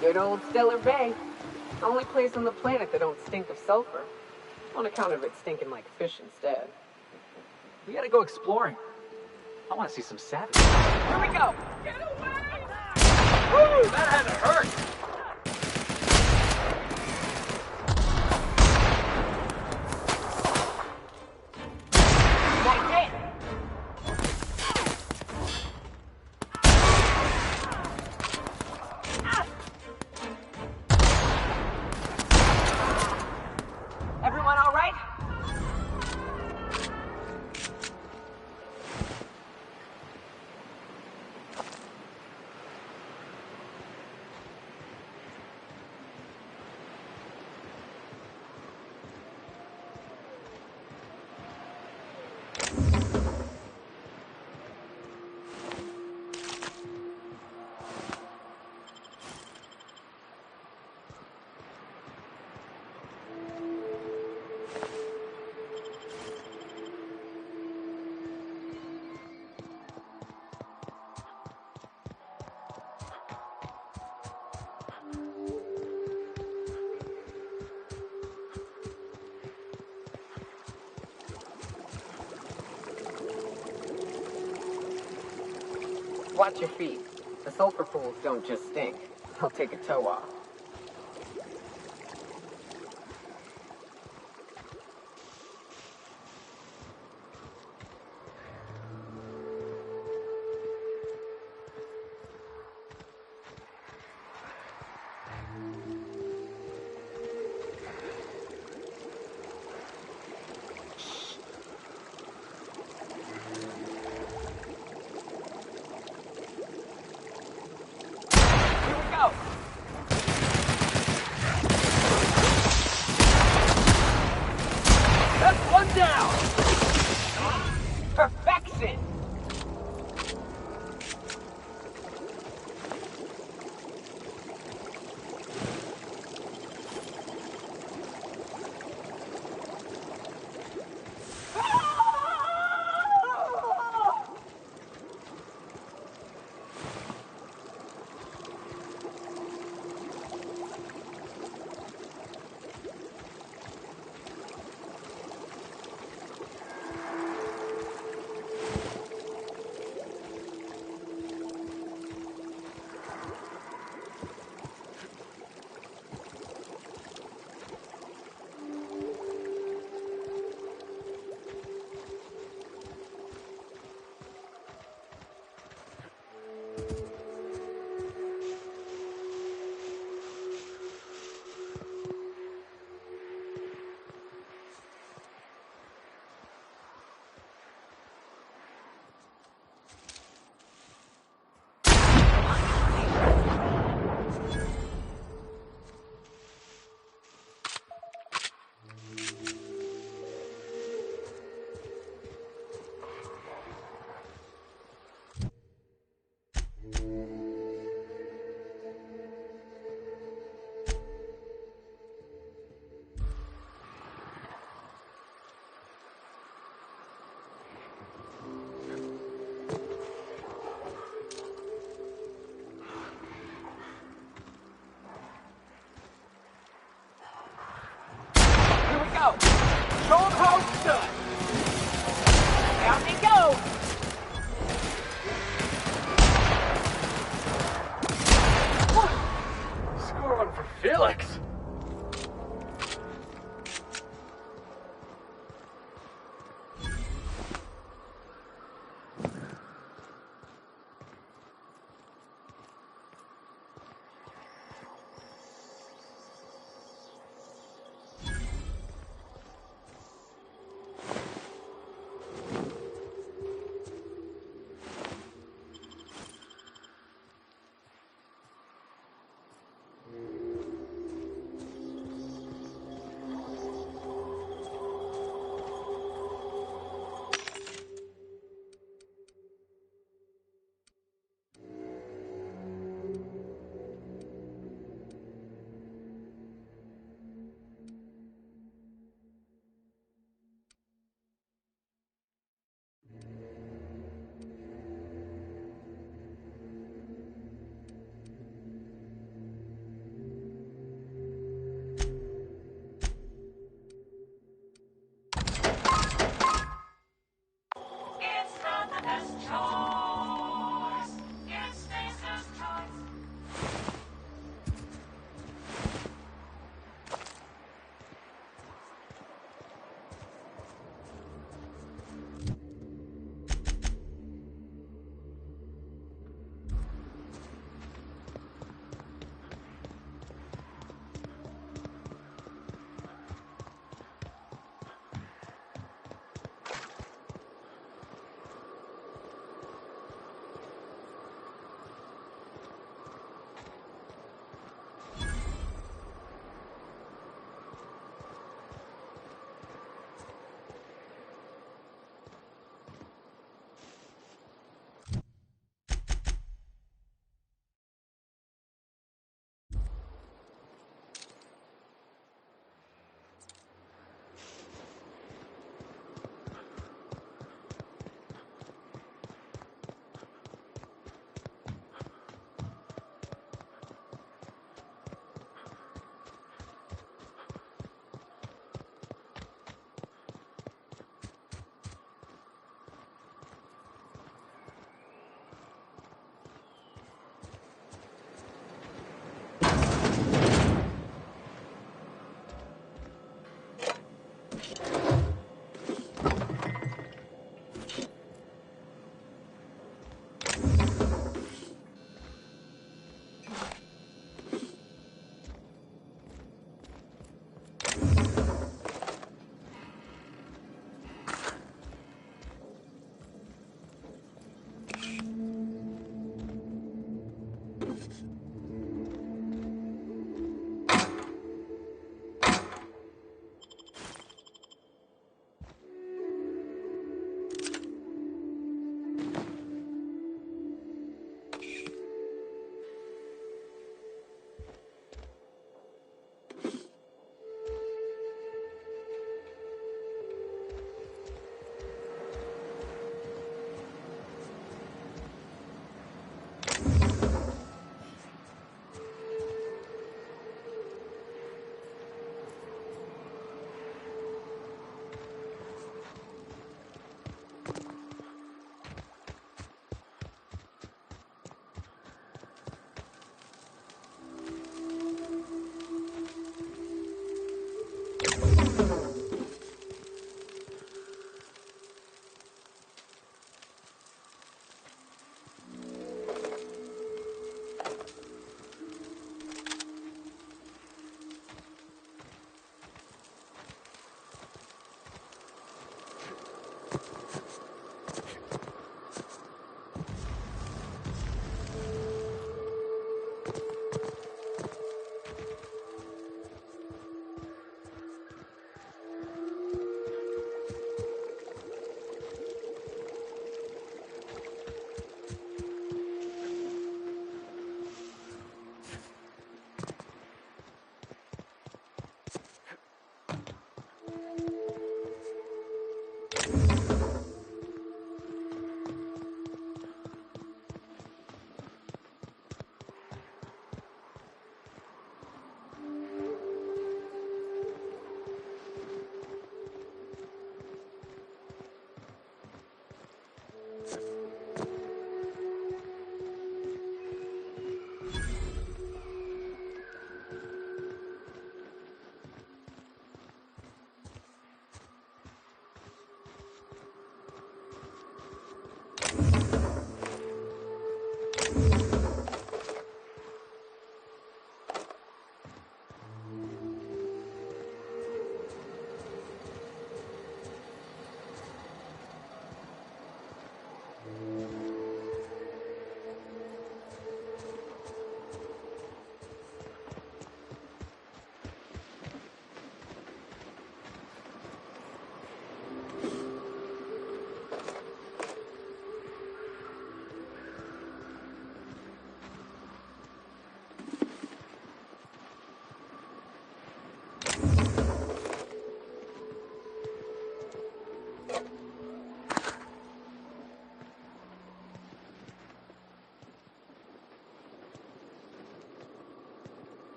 Good old Stellar Bay. Only place on the planet that don't stink of sulfur. On account of it stinking like fish instead. We gotta go exploring. I want to see some savages. Here we go! Get away! Woo! That had to hurt! Watch your feet. The sulfur pools don't just stink. They'll take a toe off. Perfection! Go! Show 'em how it's done! Down we go! Score one for Felix!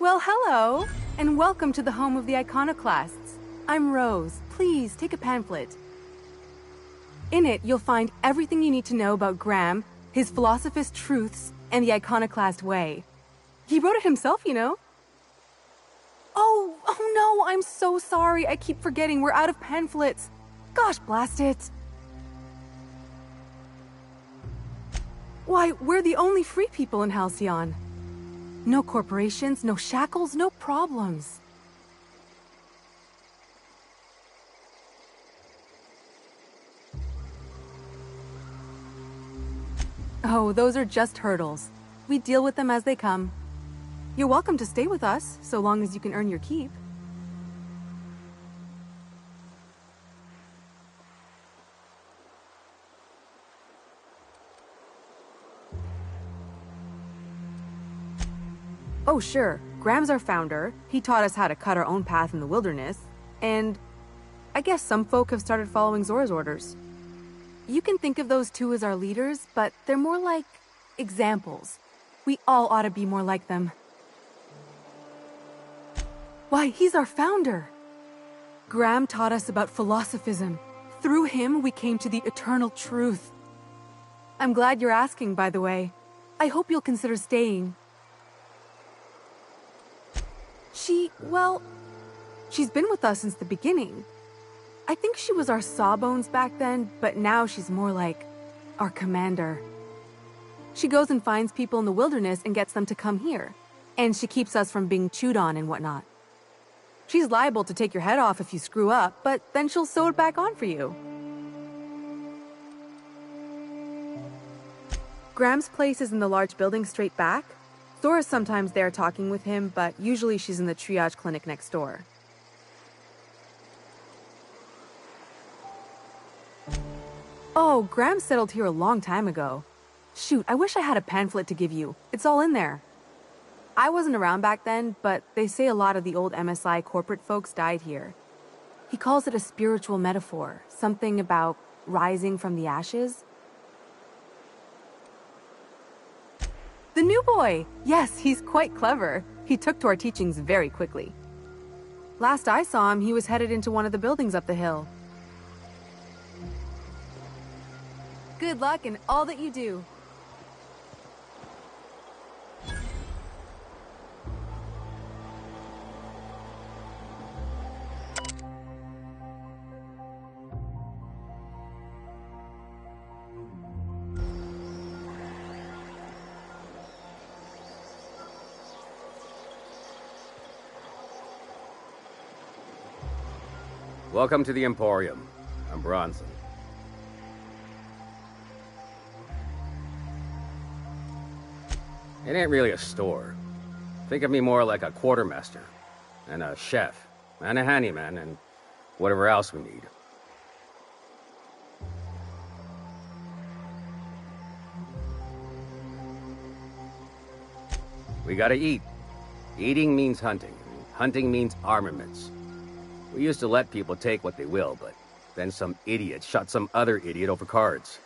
Well, hello, and welcome to the home of the iconoclasts. I'm Rose. Please, take a pamphlet. In it, you'll find everything you need to know about Graham, his philosophist truths, and the iconoclast way. He wrote it himself, you know. Oh no, I'm so sorry. I keep forgetting we're out of pamphlets. Gosh, blast it. Why, we're the only free people in Halcyon. No corporations, no shackles, no problems. Oh, those are just hurdles. We deal with them as they come. You're welcome to stay with us, so long as you can earn your keep. Oh, sure. Graham's our founder. He taught us how to cut our own path in the wilderness. And I guess some folk have started following Zora's orders. You can think of those two as our leaders, but they're more like examples. We all ought to be more like them. Why, he's our founder. Graham taught us about philosophism. Through him, we came to the eternal truth. I'm glad you're asking, by the way. I hope you'll consider staying. She's been with us since the beginning. I think she was our sawbones back then, but now she's more like our commander. She goes and finds people in the wilderness and gets them to come here. And she keeps us from being chewed on and whatnot. She's liable to take your head off if you screw up, but then she'll sew it back on for you. Graham's place is in the large building straight back. Zora's sometimes there talking with him, but usually she's in the triage clinic next door. Oh, Graham settled here a long time ago. Shoot, I wish I had a pamphlet to give you. It's all in there. I wasn't around back then, but they say a lot of the old MSI corporate folks died here. He calls it a spiritual metaphor, something about rising from the ashes. The new boy! Yes, he's quite clever. He took to our teachings very quickly. Last I saw him, he was headed into one of the buildings up the hill. Good luck in all that you do. Welcome to the Emporium. I'm Bronson. It ain't really a store. Think of me more like a quartermaster, and a chef, and a handyman, and whatever else we need. We gotta eat. Eating means hunting. Hunting means armaments. We used to let people take what they will, but then some idiot shot some other idiot over cards.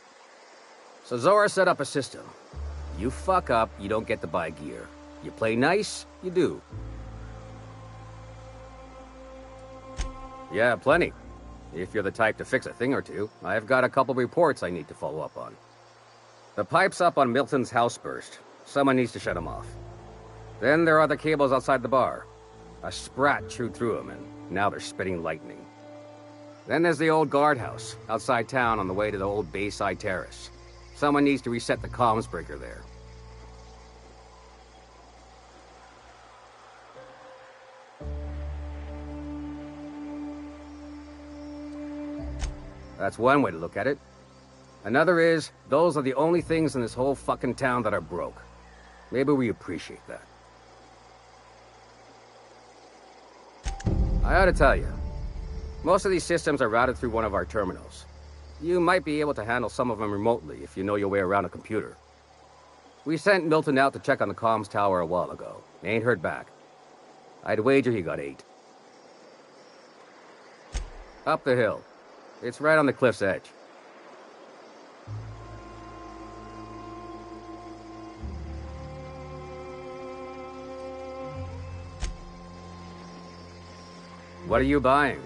So Zora set up a system. You fuck up, you don't get to buy gear. You play nice, you do. Yeah, plenty. If you're the type to fix a thing or two, I've got a couple reports I need to follow up on. The pipes up on Milton's house burst. Someone needs to shut them off. Then there are the cables outside the bar. A sprat chewed through them, and now they're spitting lightning. Then there's the old guardhouse, outside town on the way to the old Bayside Terrace. Someone needs to reset the comms breaker there. That's one way to look at it. Another is, those are the only things in this whole fucking town that are broke. Maybe we appreciate that. I ought to tell you, most of these systems are routed through one of our terminals. You might be able to handle some of them remotely if you know your way around a computer. We sent Milton out to check on the comms tower a while ago. Ain't heard back. I'd wager he got 8. Up the hill. It's right on the cliff's edge. What are you buying?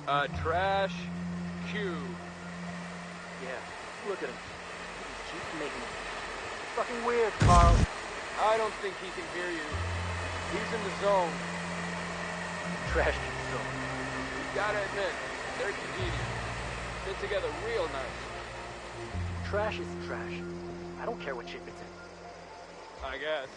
Trash Q. Yeah, look at him. He keeps making it. Fucking weird, Carl. I don't think he can hear you. He's in the zone. Trash can so. You gotta admit, they're congenial. Fit together real nice. Trash is trash. I don't care what shape it's in. I guess.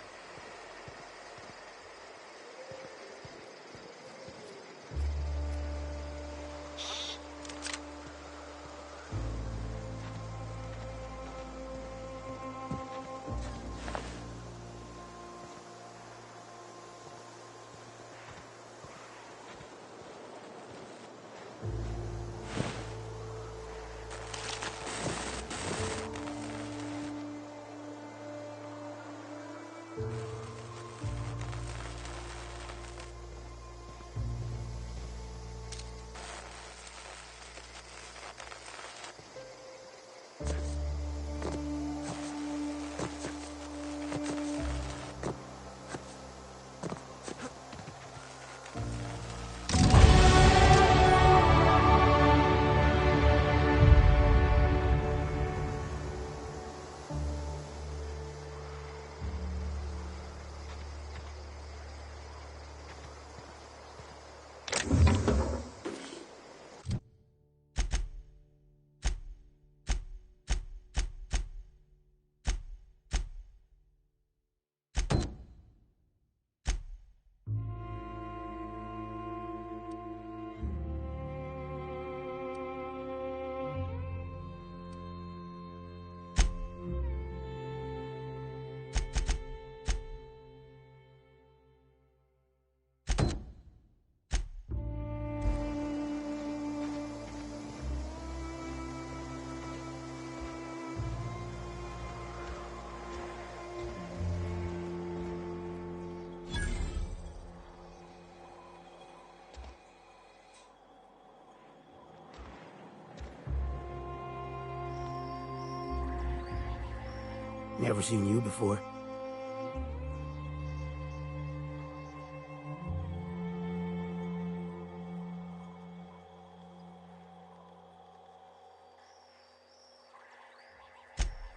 Never seen you before.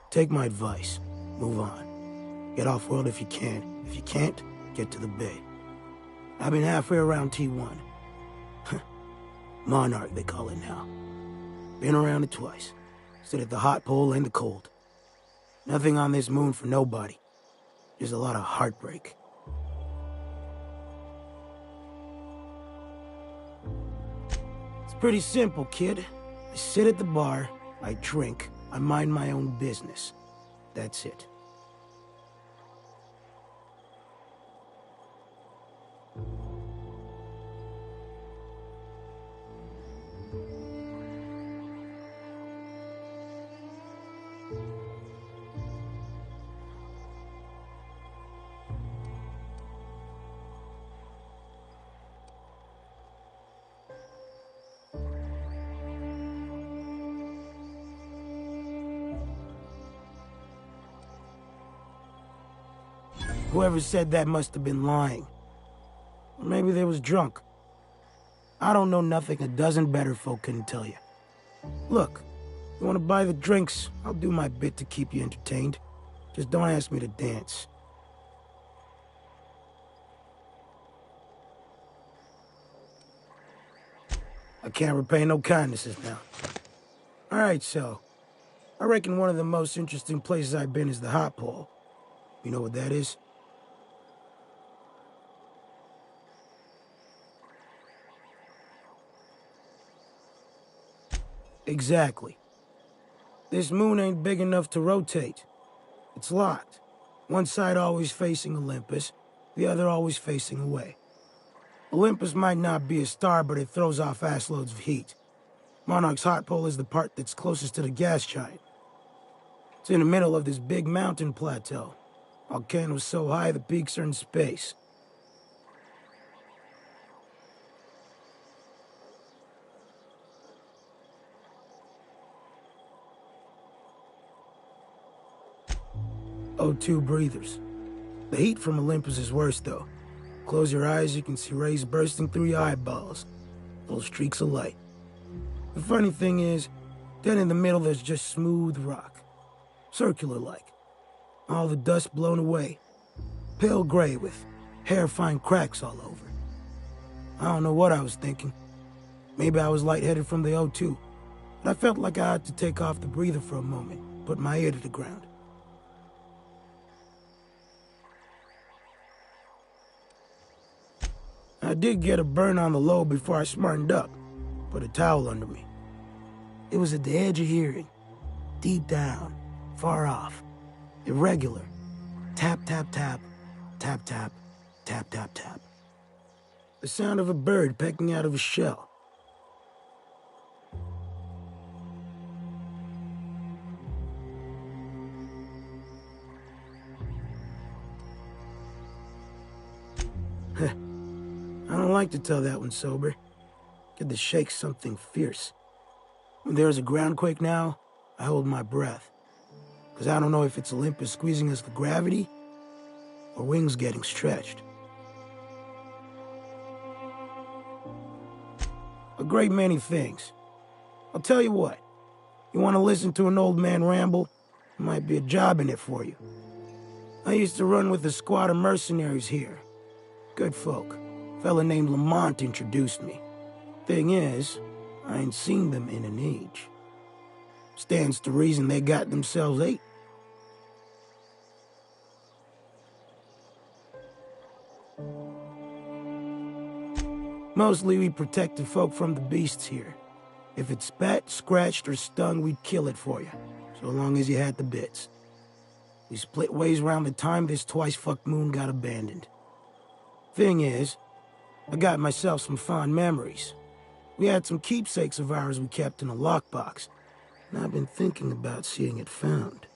Take my advice. Move on. Get off-world if you can. If you can't, get to the bay. I've been halfway around T1. Monarch, they call it now. Been around it twice. Stood at the hot pole and the cold. Nothing on this moon for nobody. Just a lot of heartbreak. It's pretty simple, kid. I sit at the bar, I drink, I mind my own business. That's it. Whoever said that must have been lying. Or maybe they was drunk. I don't know nothing a dozen better folk couldn't tell you. Look, you want to buy the drinks, I'll do my bit to keep you entertained. Just don't ask me to dance. I can't repay no kindnesses now. Alright, so, I reckon one of the most interesting places I've been is the hot pole. You know what that is? Exactly. This moon ain't big enough to rotate. It's locked. One side always facing Olympus, the other always facing away. Olympus might not be a star, but it throws off assloads of heat. Monarch's hot pole is the part that's closest to the gas giant. It's in the middle of this big mountain plateau. Volcanoes so high the peaks are in space. O2 breathers. The heat from Olympus is worse, though. Close your eyes, you can see rays bursting through your eyeballs. Little streaks of light. The funny thing is, then in the middle there's just smooth rock. Circular-like. All the dust blown away. Pale gray with hair-fine cracks all over. I don't know what I was thinking. Maybe I was lightheaded from the O2. But I felt like I had to take off the breather for a moment, put my ear to the ground. I did get a burn on the lobe before I smartened up. Put a towel under me. It was at the edge of hearing. Deep down. Far off. Irregular. Tap, tap, tap. Tap, tap. Tap, tap, tap. The sound of a bird pecking out of a shell. I don't like to tell that one sober. Get the shakes something fierce. When there's a groundquake now, I hold my breath. Because I don't know if it's Olympus squeezing us for gravity, or wings getting stretched. A great many things. I'll tell you what. You want to listen to an old man ramble? There might be a job in it for you. I used to run with a squad of mercenaries here. Good folk. A fella named Lamont introduced me. Thing is, I ain't seen them in an age. Stands to reason they got themselves ate. Mostly we protected folk from the beasts here. If it spat, scratched, or stung, we'd kill it for you, so long as you had the bits. We split ways around the time this twice-fucked moon got abandoned. Thing is, I got myself some fond memories. We had some keepsakes of ours we kept in a lockbox, and I've been thinking about seeing it found.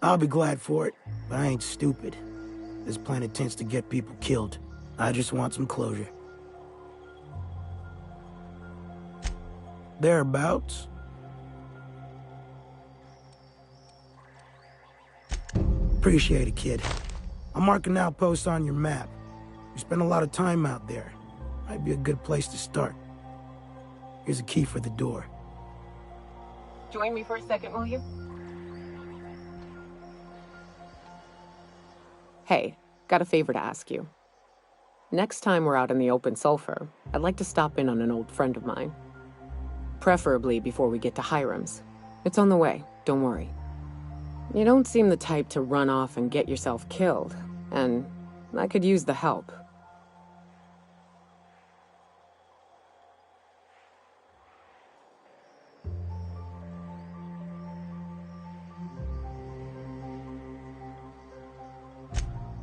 I'll be glad for it, but I ain't stupid. This planet tends to get people killed. I just want some closure. Thereabouts. Appreciate it, kid. I'll mark an outpost on your map. You spend a lot of time out there. Might be a good place to start. Here's a key for the door. Join me for a second, will you? Hey, got a favor to ask you. Next time we're out in the open sulfur, I'd like to stop in on an old friend of mine. Preferably before we get to Hiram's. It's on the way, don't worry. You don't seem the type to run off and get yourself killed, and I could use the help.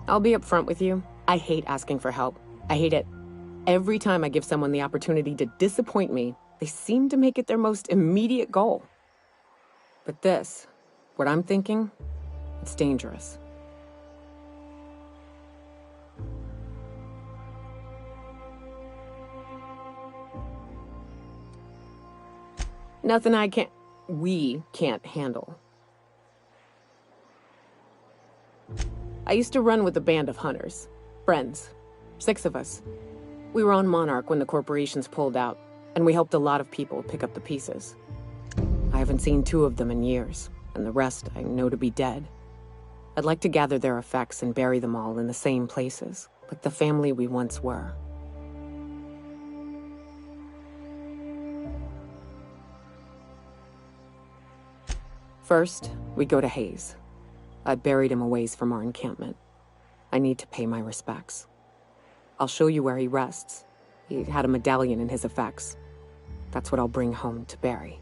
I'll be upfront with you. I hate asking for help. I hate it. Every time I give someone the opportunity to disappoint me, they seem to make it their most immediate goal. But this, what I'm thinking, it's dangerous. Nothing we can't handle. I used to run with a band of hunters. Friends. 6 of us. We were on Monarch when the corporations pulled out, and we helped a lot of people pick up the pieces. I haven't seen 2 of them in years, and the rest I know to be dead. I'd like to gather their effects and bury them all in the same places, like the family we once were. First, we go to Hayes. I buried him a ways from our encampment. I need to pay my respects. I'll show you where he rests. He had a medallion in his effects. That's what I'll bring home to Barry.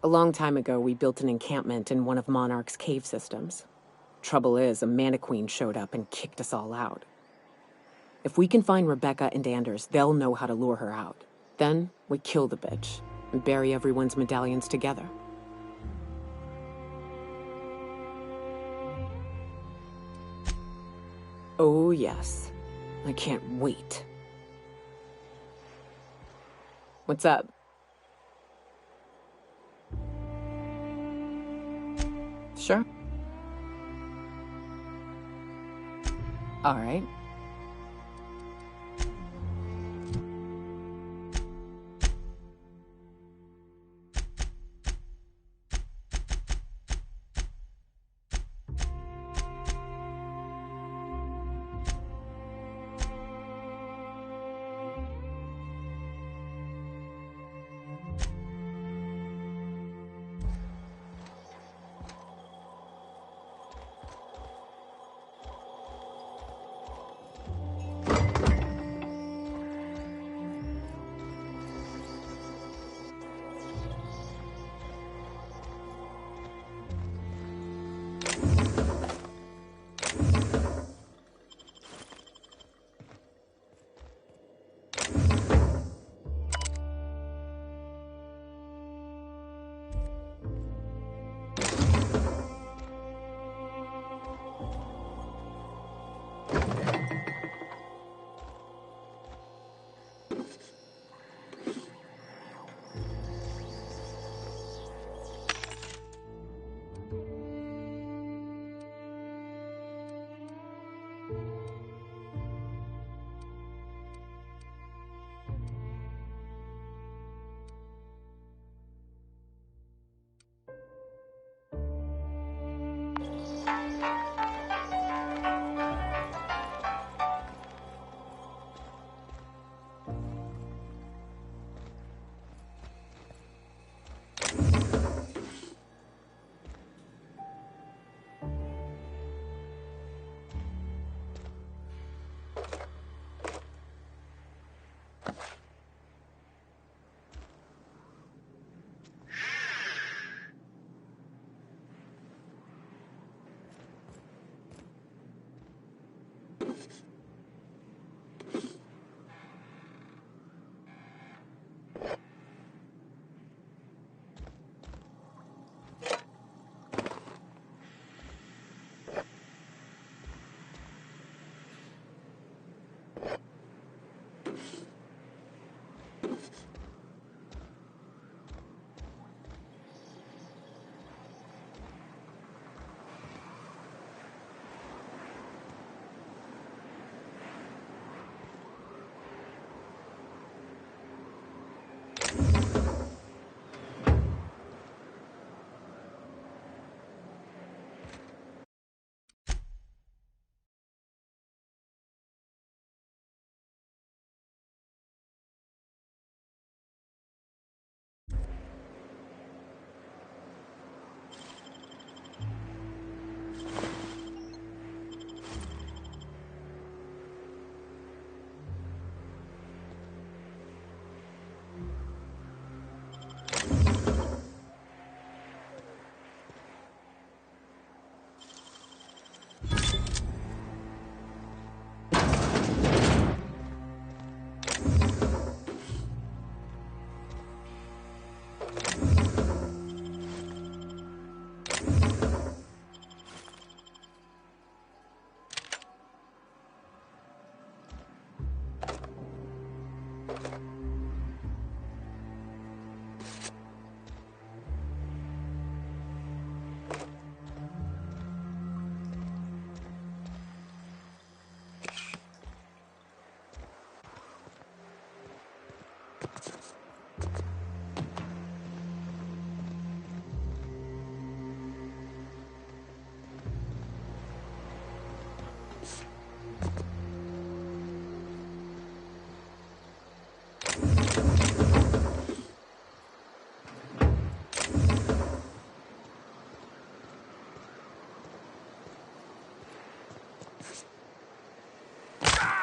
A long time ago, we built an encampment in one of Monarch's cave systems. Trouble is, a Mantiqueen showed up and kicked us all out. If we can find Rebecca and Anders, they'll know how to lure her out. Then, we kill the bitch and bury everyone's medallions together. Oh, yes. I can't wait. What's up? Sure. All right.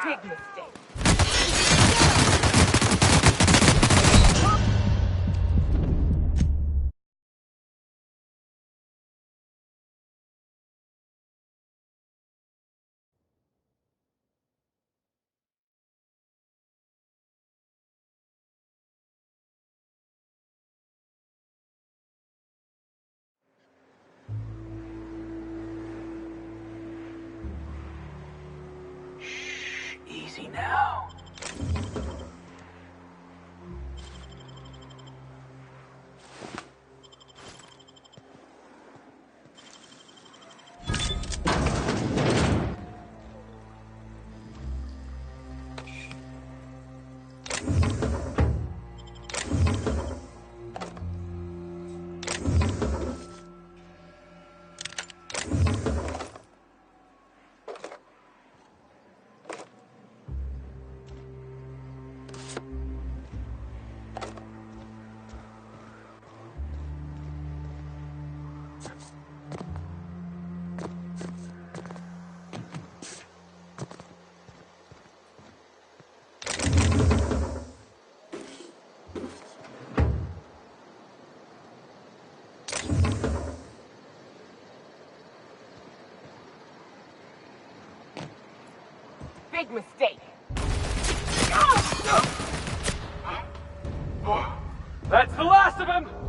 Big mistake. Easy now. big mistake. That's the last of him!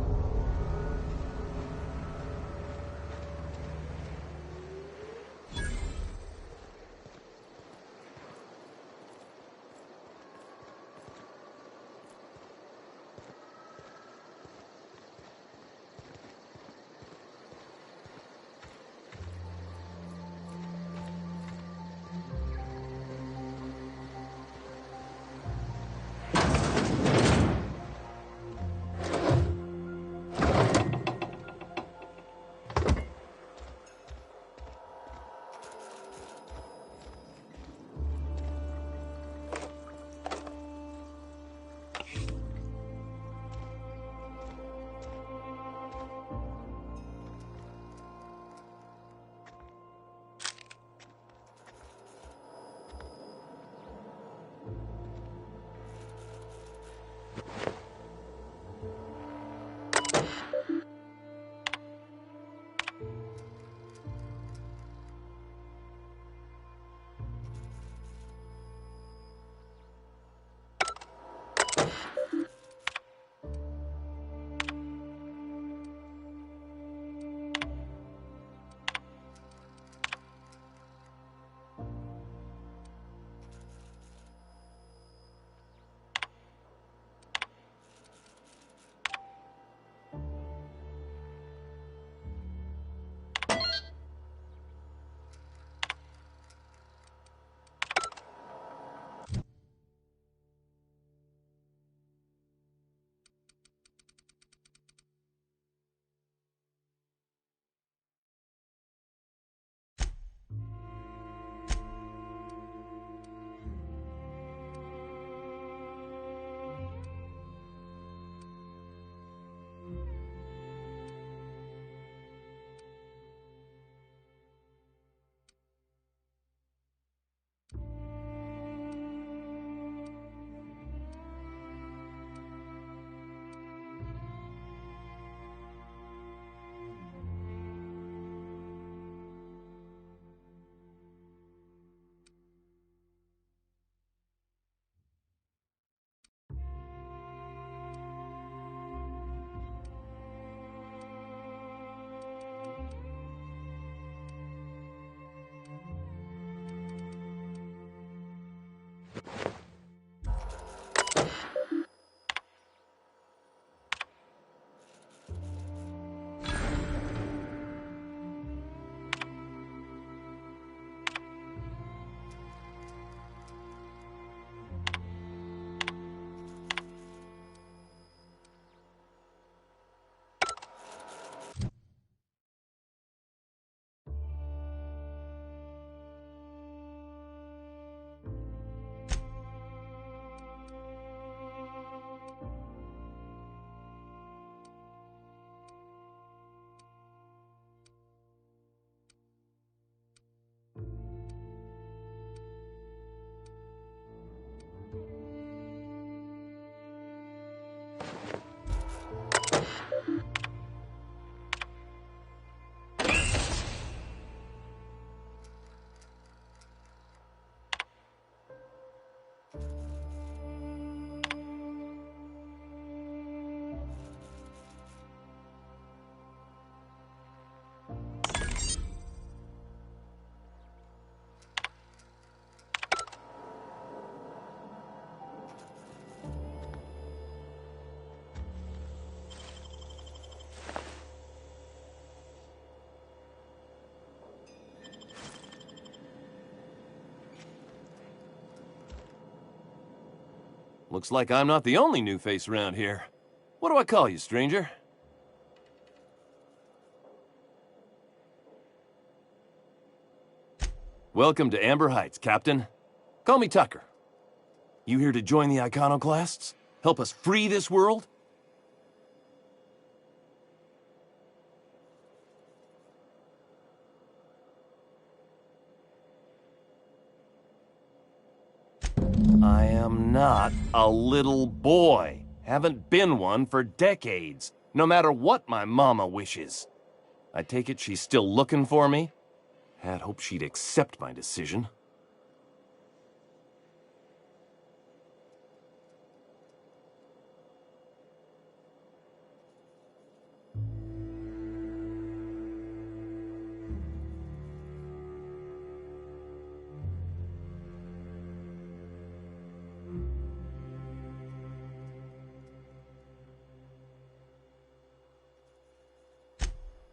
Looks like I'm not the only new face around here. What do I call you, stranger? Welcome to Amber Heights, Captain. Call me Tucker. You here to join the Iconoclasts? Help us free this world? I am not a little boy. Haven't been one for decades, no matter what my mama wishes. I take it she's still looking for me? Had hoped she'd accept my decision.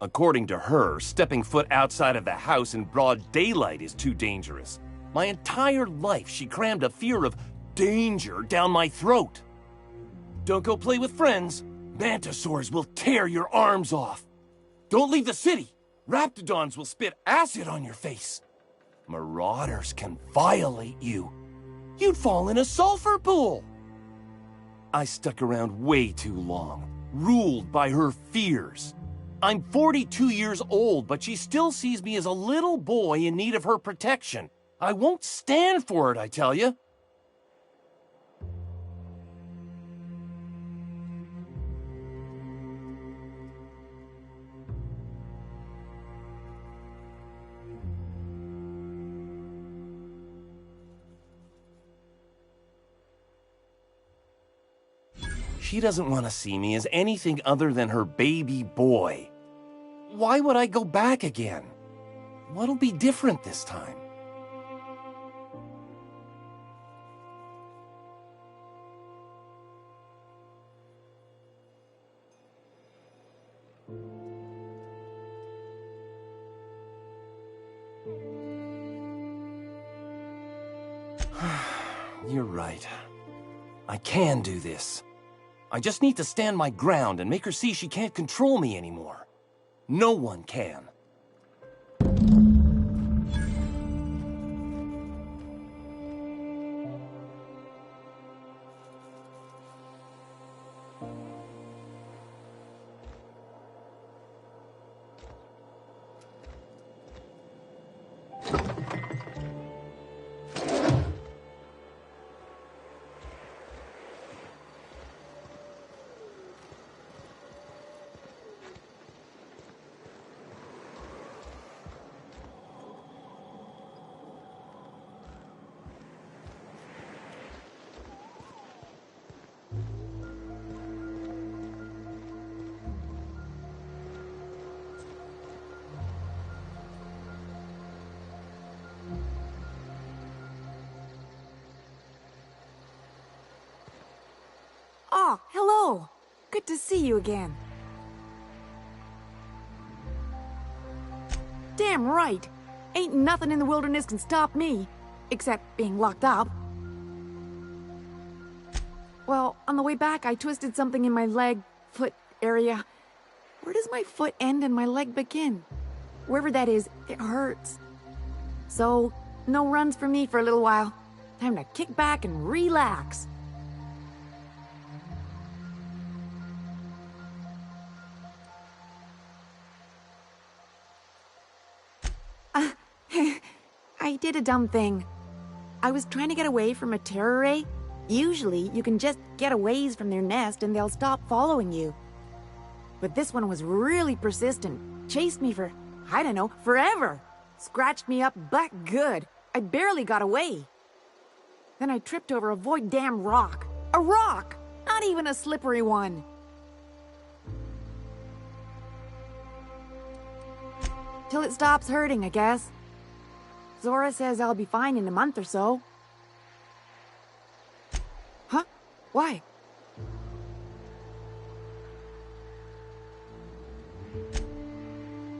According to her, stepping foot outside of the house in broad daylight is too dangerous. My entire life, she crammed a fear of danger down my throat. Don't go play with friends. Mantisaurs will tear your arms off. Don't leave the city. Raptidons will spit acid on your face. Marauders can violate you. You'd fall in a sulfur pool. I stuck around way too long, ruled by her fears. I'm 42 years old, but she still sees me as a little boy in need of her protection. I won't stand for it, I tell you. She doesn't want to see me as anything other than her baby boy. Why would I go back again? What'll be different this time? You're right. I can do this. I just need to stand my ground and make her see she can't control me anymore. No one can. Oh, hello. Good to see you again. Damn right. Ain't nothing in the wilderness can stop me, except being locked up. Well, on the way back, I twisted something in my leg, foot area. Where does my foot end and my leg begin? Wherever that is, it hurts. So, no runs for me for a little while. Time to kick back and relax. I did a dumb thing. I was trying to get away from a terror ray. Usually, you can just get a ways from their nest and they'll stop following you. But this one was really persistent. Chased me for, I don't know, forever. Scratched me up black good. I barely got away. Then I tripped over a void damn rock. A rock! Not even a slippery one. Till it stops hurting, I guess. Zora says I'll be fine in a month or so. Huh? Why?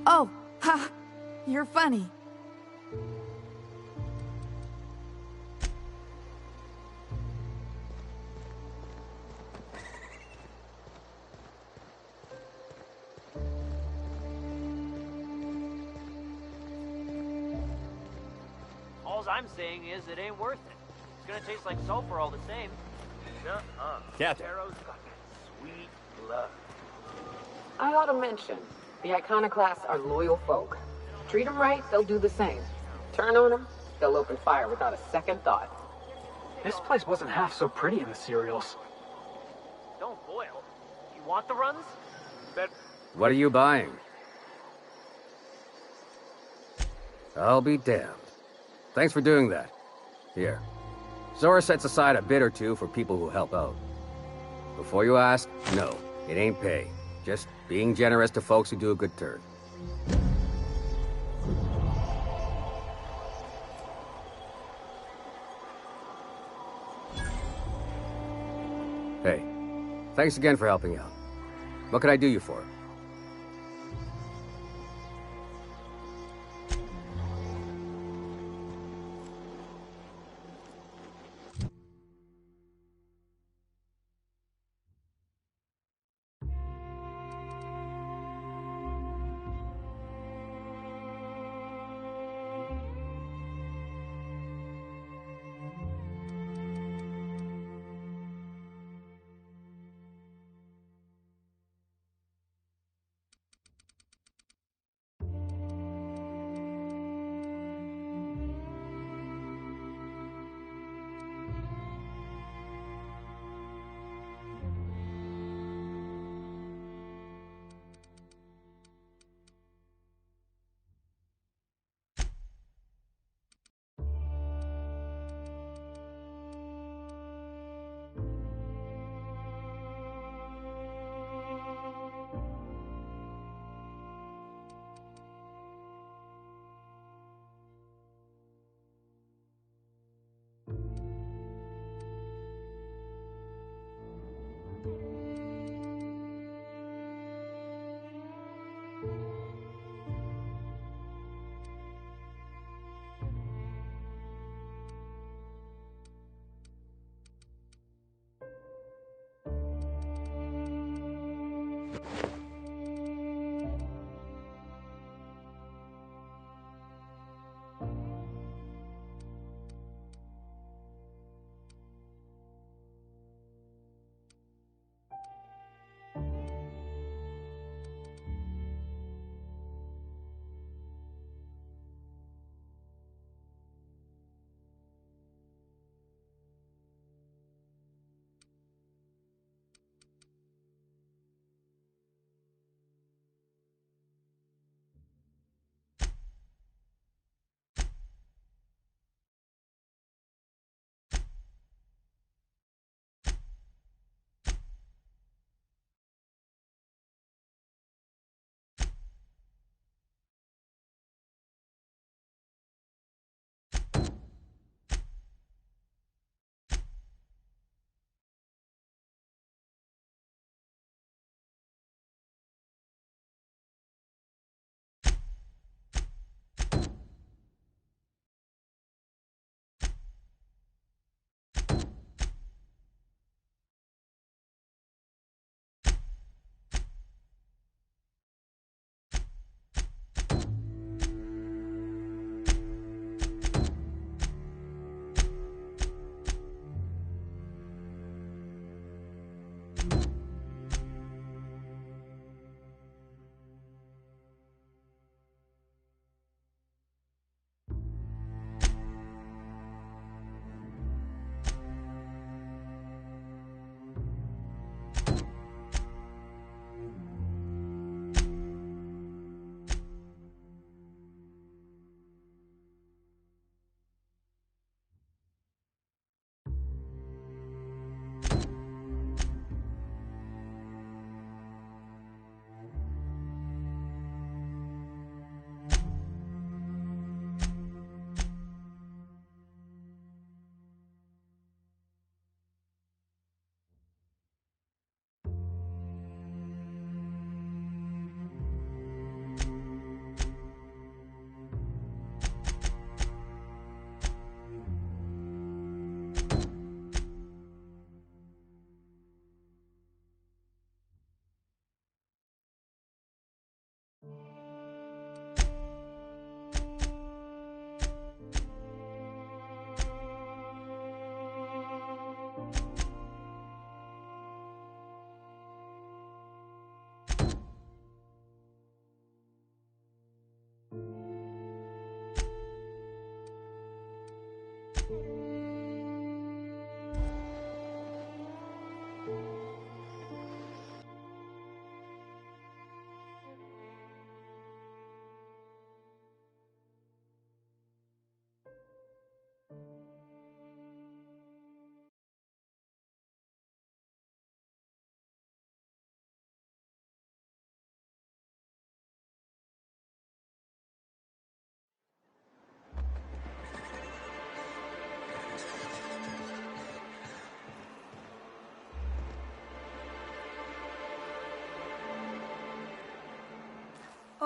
Oh, ha! You're funny. All I'm saying is it ain't worth it. It's gonna taste like sulfur all the same. Nuh-uh. Captain. Taro's got that sweet blood. I ought to mention, the Iconoclasts are loyal folk. Treat them right, they'll do the same. Turn on them, they'll open fire without a second thought. This place wasn't half so pretty in the serials. Don't boil. You want the runs? Bet. What are you buying? I'll be damned. Thanks for doing that. Here. Zora sets aside a bit or two for people who help out. Before you ask, no, it ain't pay. Just being generous to folks who do a good turn. Hey, thanks again for helping out. What can I do you for?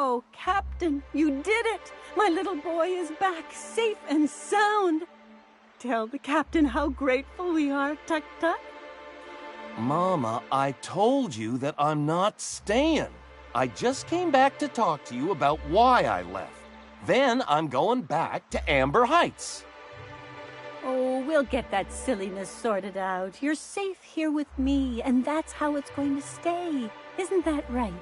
Oh, Captain, you did it! My little boy is back, safe and sound. Tell the Captain how grateful we are, Tuk-Tuk. Mama, I told you that I'm not staying. I just came back to talk to you about why I left. Then I'm going back to Amber Heights. Oh, we'll get that silliness sorted out. You're safe here with me, and that's how it's going to stay. Isn't that right?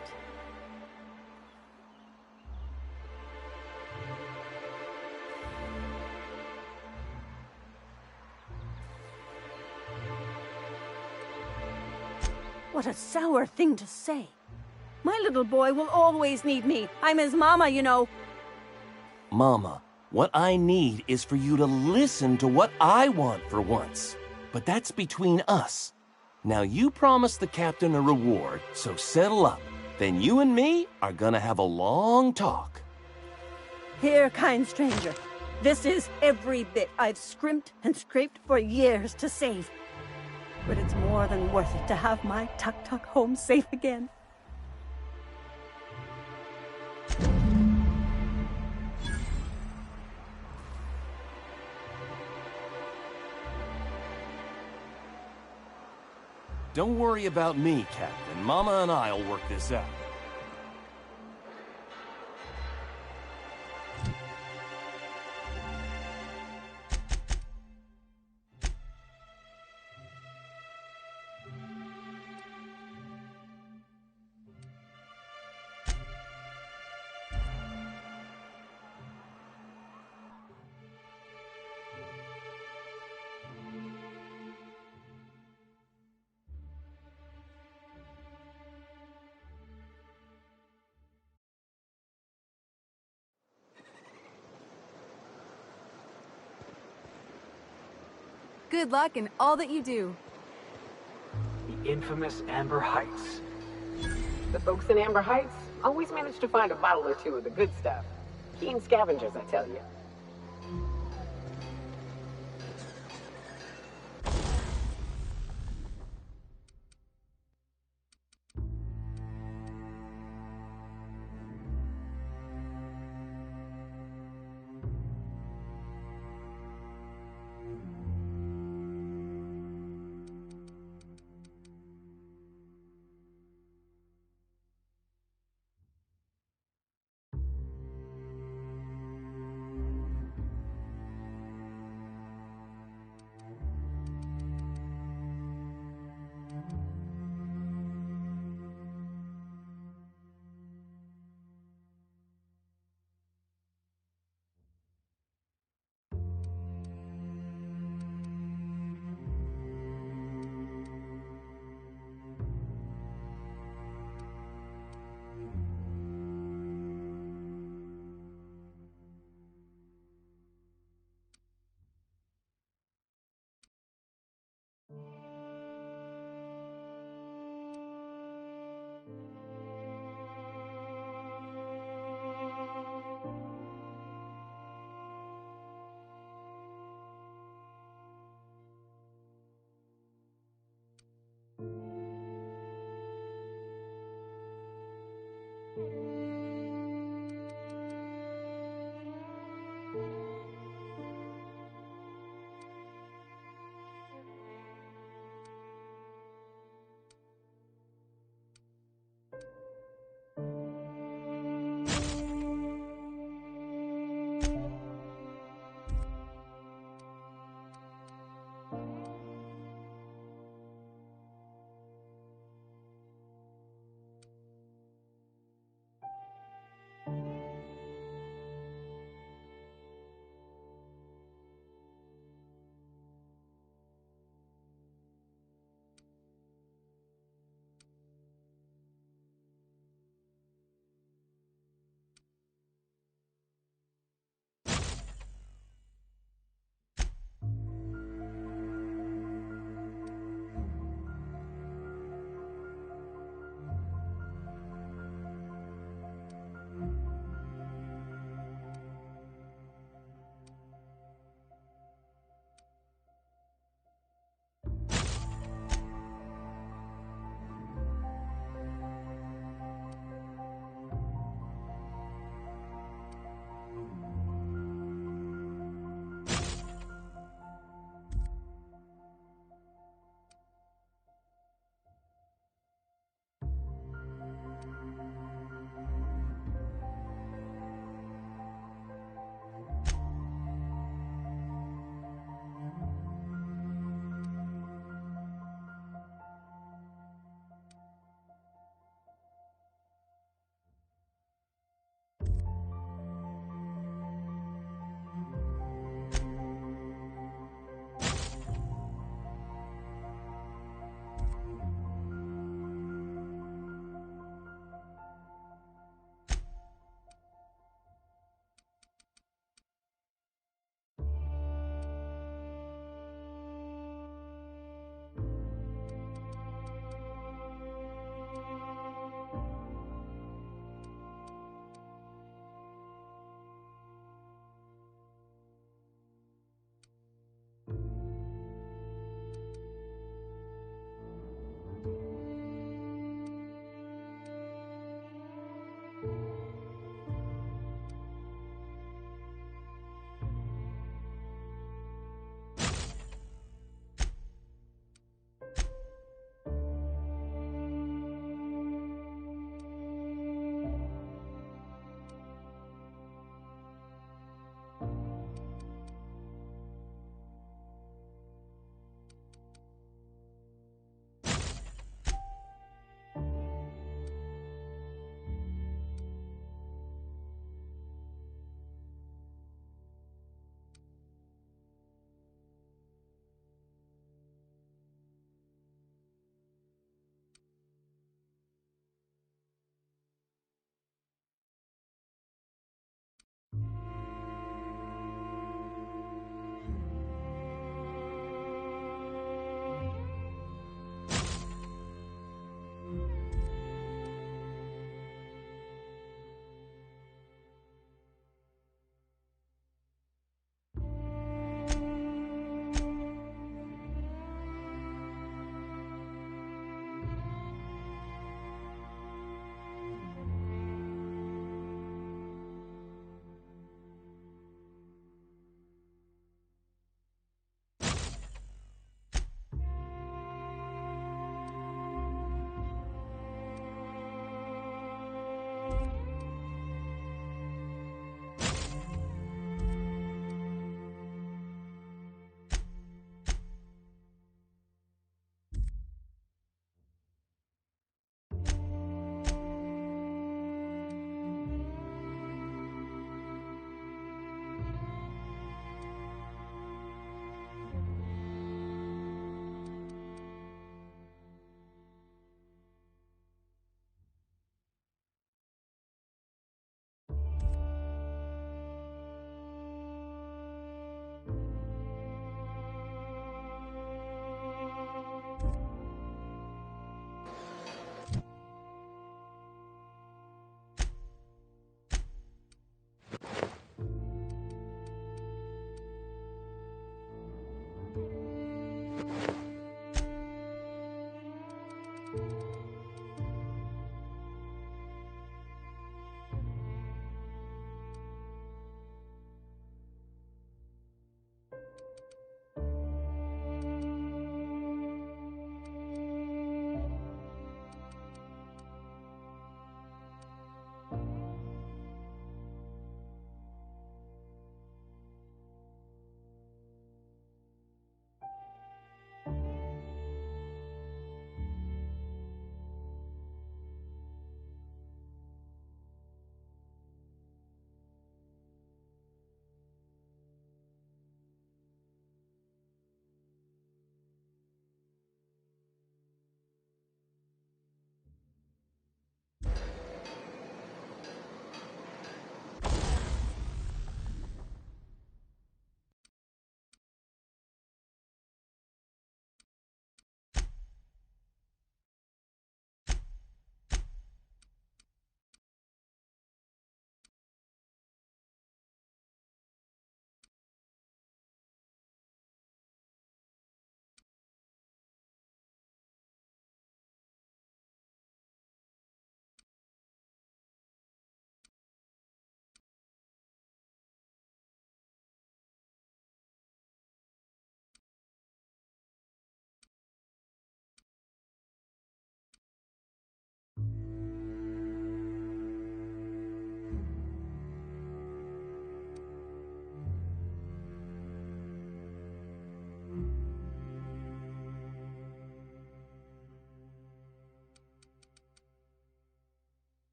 What a sour thing to say. My little boy will always need me. I'm his mama, you know. Mama, what I need is for you to listen to what I want for once. But that's between us. Now you promised the captain a reward, so settle up. Then you and me are gonna have a long talk. Here, kind stranger. This is every bit I've scrimped and scraped for years to save. But it's more than worth it to have my Tuk-Tuk home safe again. Don't worry about me, Captain. Mama and I'll work this out. Good luck in all that you do. The infamous Amber Heights. The folks in Amber Heights always manage to find a bottle or two of the good stuff. Keen scavengers, I tell you.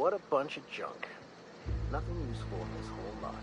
What a bunch of junk. Nothing useful in this whole lot.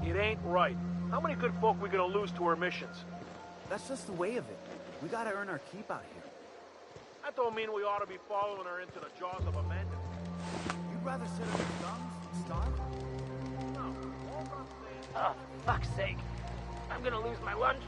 It ain't right. How many good folk we gonna lose to our missions? That's just the way of it. We gotta earn our keep out here. That don't mean we ought to be following her into the jaws of a bandit. You'd rather sit on your thumbs and starve? No, all I'm saying... Oh, for fuck's sake. I'm gonna lose my lunch.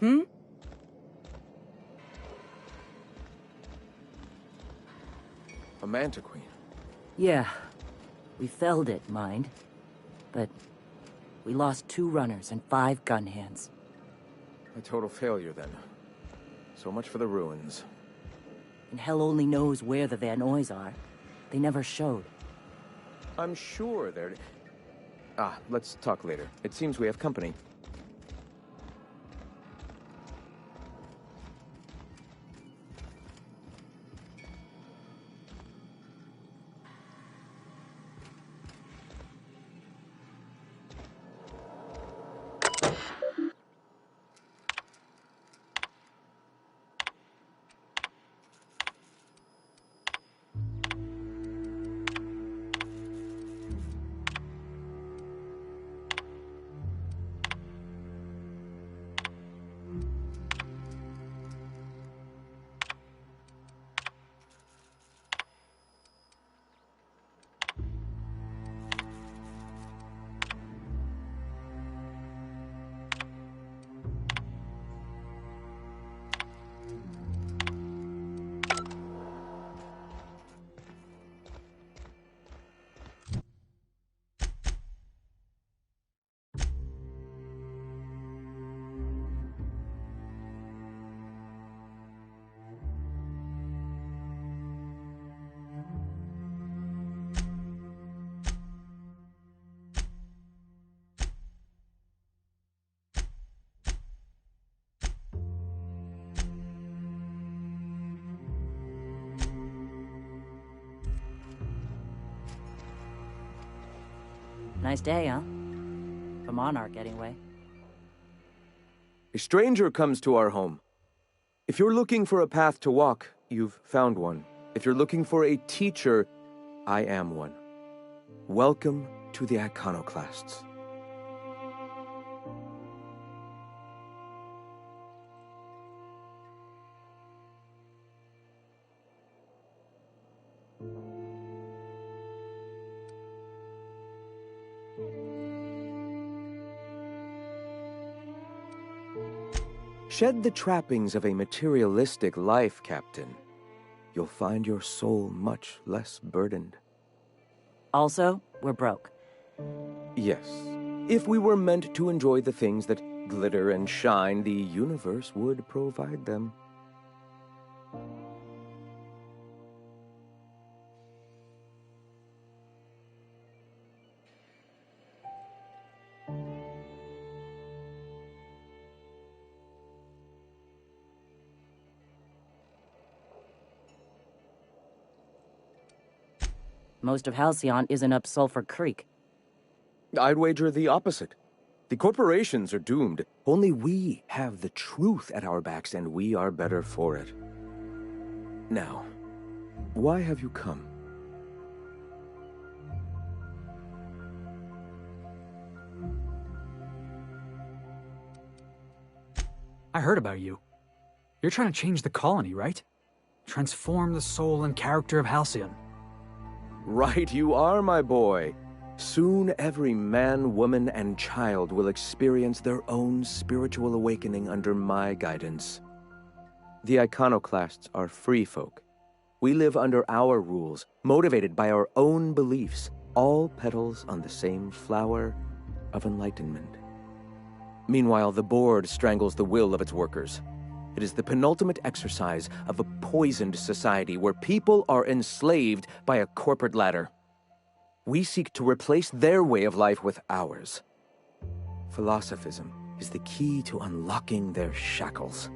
Hmm? A Manta Queen. Yeah. We felled it, mind. But we lost 2 runners and 5 gun hands. A total failure, then. So much for the ruins. And hell only knows where the Van Oys are. They never showed. I'm sure they're... let's talk later. It seems we have company. Nice day, huh? For Monarch, anyway. A stranger comes to our home. If you're looking for a path to walk, you've found one. If you're looking for a teacher, I am one. Welcome to the Iconoclasts. Shed the trappings of a materialistic life, Captain. You'll find your soul much less burdened. Also, we're broke. Yes. If we were meant to enjoy the things that glitter and shine, the universe would provide them. Most of Halcyon isn't up Sulphur Creek. I'd wager the opposite. The corporations are doomed. Only we have the truth at our backs, and we are better for it. Now, why have you come? I heard about you. You're trying to change the colony, right? Transform the soul and character of Halcyon. Right you are, my boy. Soon every man, woman, and child will experience their own spiritual awakening under my guidance. The Iconoclasts are free folk. We live under our rules, motivated by our own beliefs, all petals on the same flower of enlightenment. Meanwhile, the board strangles the will of its workers. It is the penultimate exercise of a poisoned society where people are enslaved by a corporate ladder. We seek to replace their way of life with ours. Philosophism is the key to unlocking their shackles.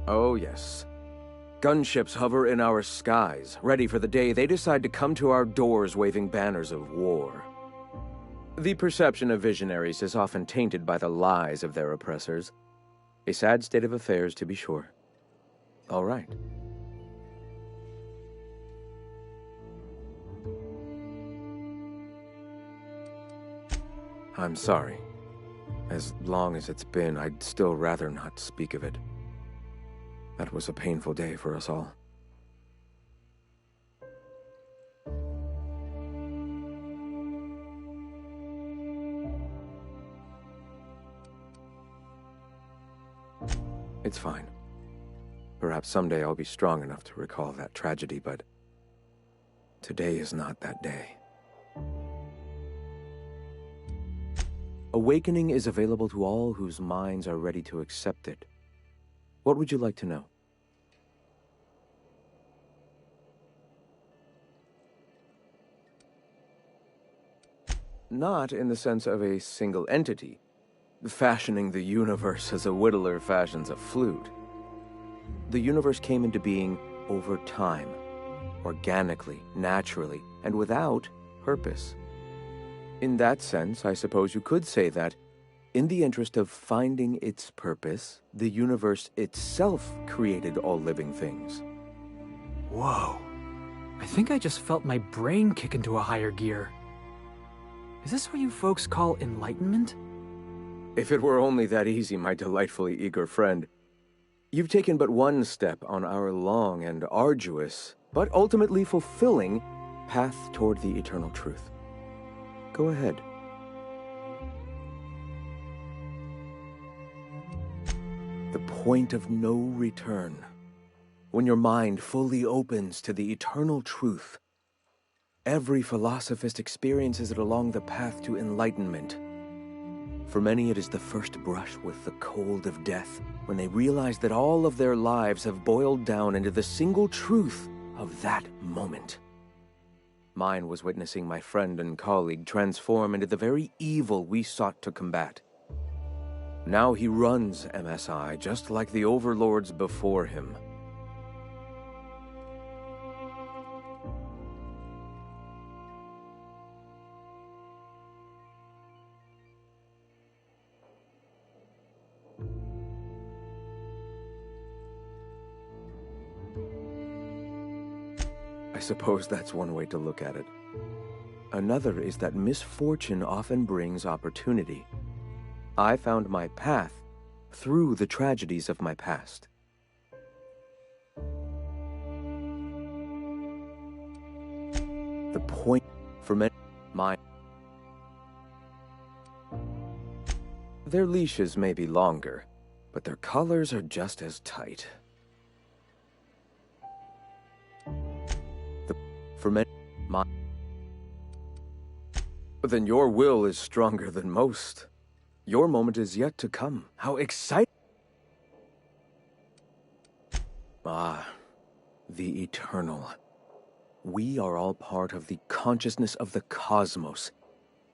Oh, yes. Gunships hover in our skies, ready for the day they decide to come to our doors waving banners of war. The perception of visionaries is often tainted by the lies of their oppressors. A sad state of affairs, to be sure. All right. I'm sorry. As long as it's been, I'd still rather not speak of it. That was a painful day for us all. It's fine. Perhaps someday I'll be strong enough to recall that tragedy, but today is not that day. Awakening is available to all whose minds are ready to accept it. What would you like to know? Not in the sense of a single entity, fashioning the universe as a whittler fashions a flute. The universe came into being over time, organically, naturally, and without purpose. In that sense, I suppose you could say that, in the interest of finding its purpose, the universe itself created all living things. Whoa. I think I just felt my brain kick into a higher gear. Is this what you folks call enlightenment? If it were only that easy, my delightfully eager friend. You've taken but one step on our long and arduous, but ultimately fulfilling, path toward the eternal truth. Go ahead. The point of no return. When your mind fully opens to the eternal truth. Every philosophist experiences it along the path to enlightenment. For many, it is the first brush with the cold of death, when they realize that all of their lives have boiled down into the single truth of that moment. Mine was witnessing my friend and colleague transform into the very evil we sought to combat. Now he runs MSI just like the overlords before him. I suppose that's one way to look at it. Another is that misfortune often brings opportunity. I found my path through the tragedies of my past. The point for many, their leashes may be longer, but their collars are just as tight. For many, then your will is stronger than most. Your moment is yet to come. How exciting! Ah, the eternal. We are all part of the consciousness of the cosmos.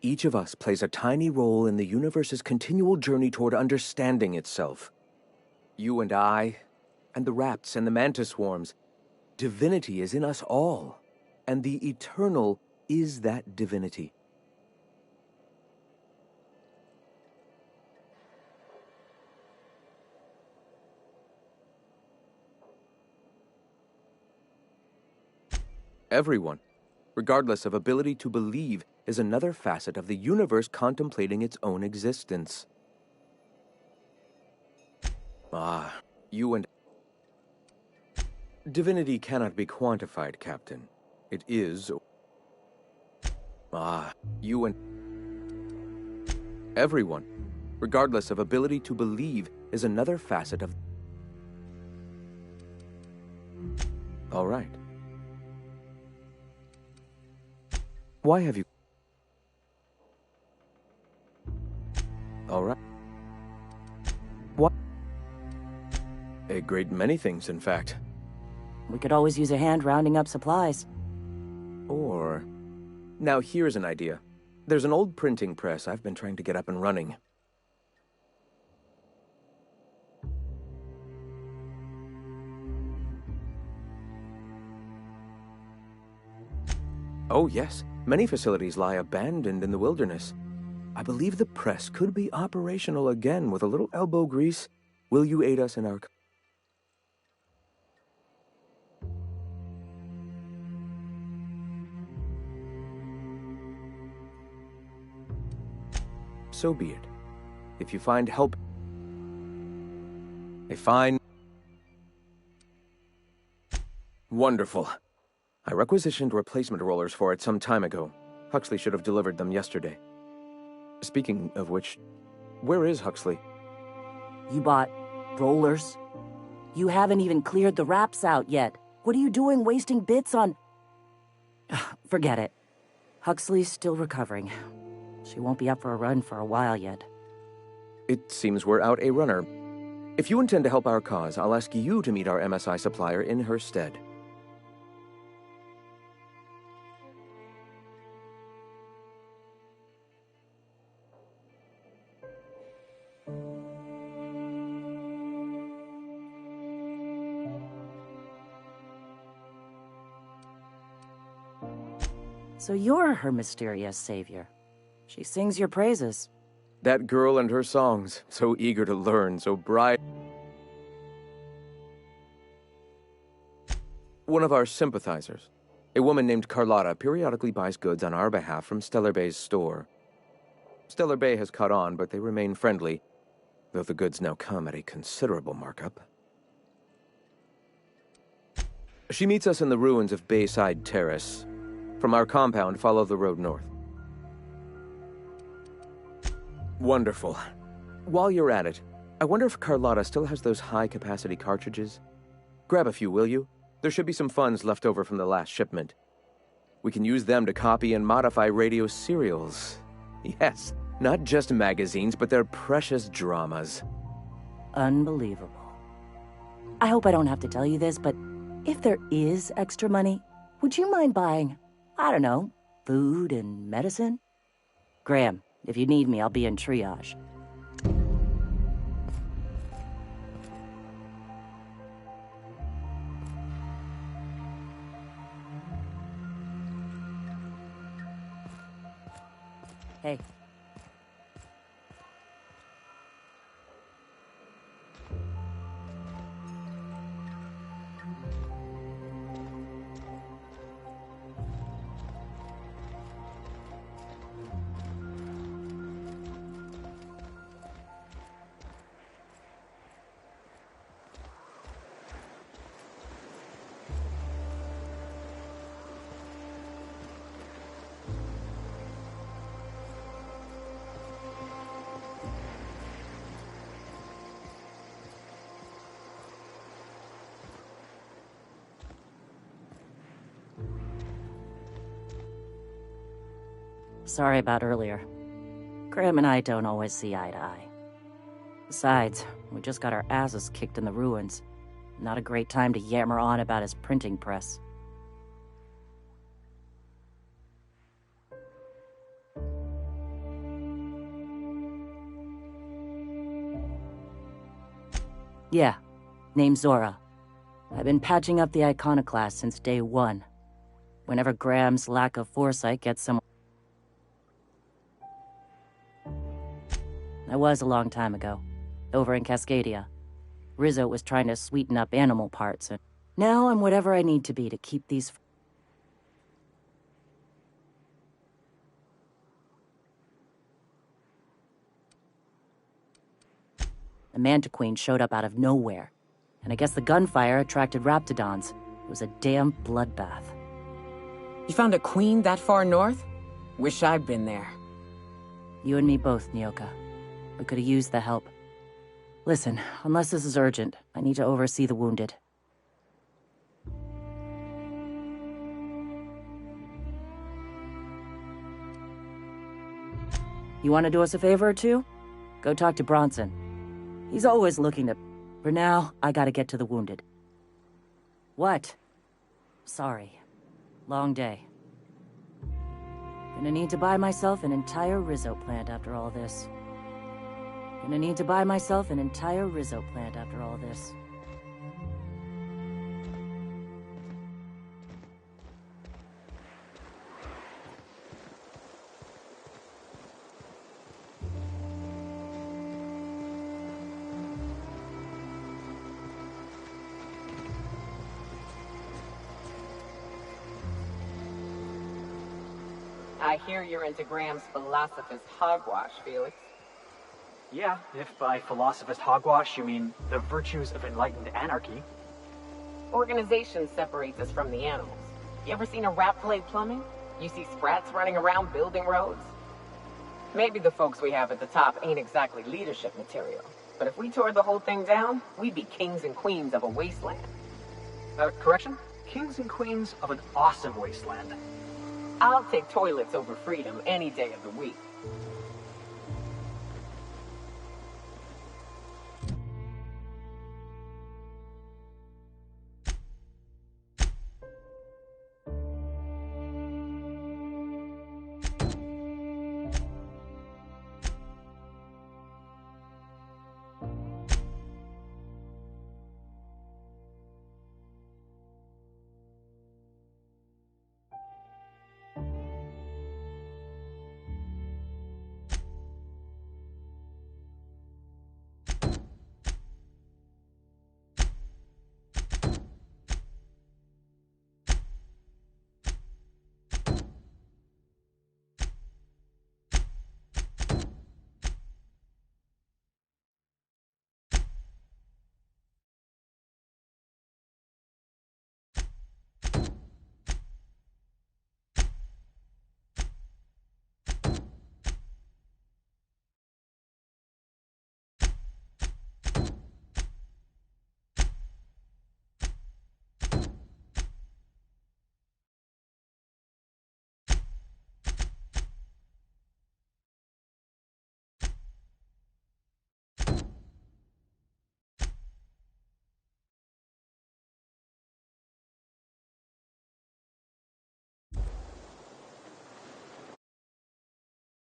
Each of us plays a tiny role in the universe's continual journey toward understanding itself. You and I, and the rats and the mantis swarms. Divinity is in us all. And the eternal is that divinity. Everyone, regardless of ability to believe, is another facet of the universe contemplating its own existence. Ah, you and... Divinity cannot be quantified, Captain. It is... you and... Everyone, regardless of ability to believe, is another facet of... All right. Why have you... All right. What? A great many things, in fact. We could always use a hand rounding up supplies. Or... Now here's an idea. There's an old printing press I've been trying to get up and running. Oh yes, many facilities lie abandoned in the wilderness. I believe the press could be operational again with a little elbow grease. Will you aid us in our... So be it. If you find help... A fine... Wonderful. I requisitioned replacement rollers for it some time ago. Huxley should have delivered them yesterday. Speaking of which, where is Huxley? You bought rollers? You haven't even cleared the wraps out yet. What are you doing wasting bits on... Forget it. Huxley's still recovering. She won't be up for a run for a while yet. It seems we're out a runner. If you intend to help our cause, I'll ask you to meet our MSI supplier in her stead. So you're her mysterious savior. She sings your praises. That girl and her songs, so eager to learn, so bright. One of our sympathizers, a woman named Carlotta, periodically buys goods on our behalf from Stellar Bay's store. Stellar Bay has caught on, but they remain friendly, though the goods now come at a considerable markup. She meets us in the ruins of Bayside Terrace. From our compound, follow the road north. Wonderful. While you're at it, I wonder if Carlotta still has those high-capacity cartridges? Grab a few, will you? There should be some funds left over from the last shipment. We can use them to copy and modify radio serials. Yes, not just magazines, but their precious dramas. Unbelievable. I hope I don't have to tell you this, but if there is extra money, would you mind buying, I don't know, food and medicine? Graham, if you need me, I'll be in triage. Hey. Sorry about earlier. Graham and I don't always see eye to eye. Besides, we just got our asses kicked in the ruins. Not a great time to yammer on about his printing press. Yeah, name's Zora. I've been patching up the iconoclast since day one. Whenever Graham's lack of foresight gets some... That was a long time ago, over in Cascadia. Rizzo was trying to sweeten up animal parts, and now I'm whatever I need to be to keep these... The Mantiqueen showed up out of nowhere, and I guess the gunfire attracted raptidons. It was a damn bloodbath. You found a queen that far north? Wish I'd been there. You and me both, Nyoka. We could have used the help. Listen, unless this is urgent, I need to oversee the wounded. You want to do us a favor or two? Go talk to Bronson. He's always looking to... For now, I gotta get to the wounded. What? Sorry. Long day. Gonna need to buy myself an entire Rizzo plant after all this. Gonna need to buy myself an entire Rizzo plant after all this. I hear you're into Graham's philosophist hogwash, Felix. Yeah, if by philosophist hogwash you mean the virtues of enlightened anarchy. Organization separates us from the animals. You ever seen a rat play plumbing? You see sprats running around building roads? Maybe the folks we have at the top ain't exactly leadership material. But if we tore the whole thing down, we'd be kings and queens of a wasteland. Correction? Kings and queens of an awesome wasteland. I'll take toilets over freedom any day of the week.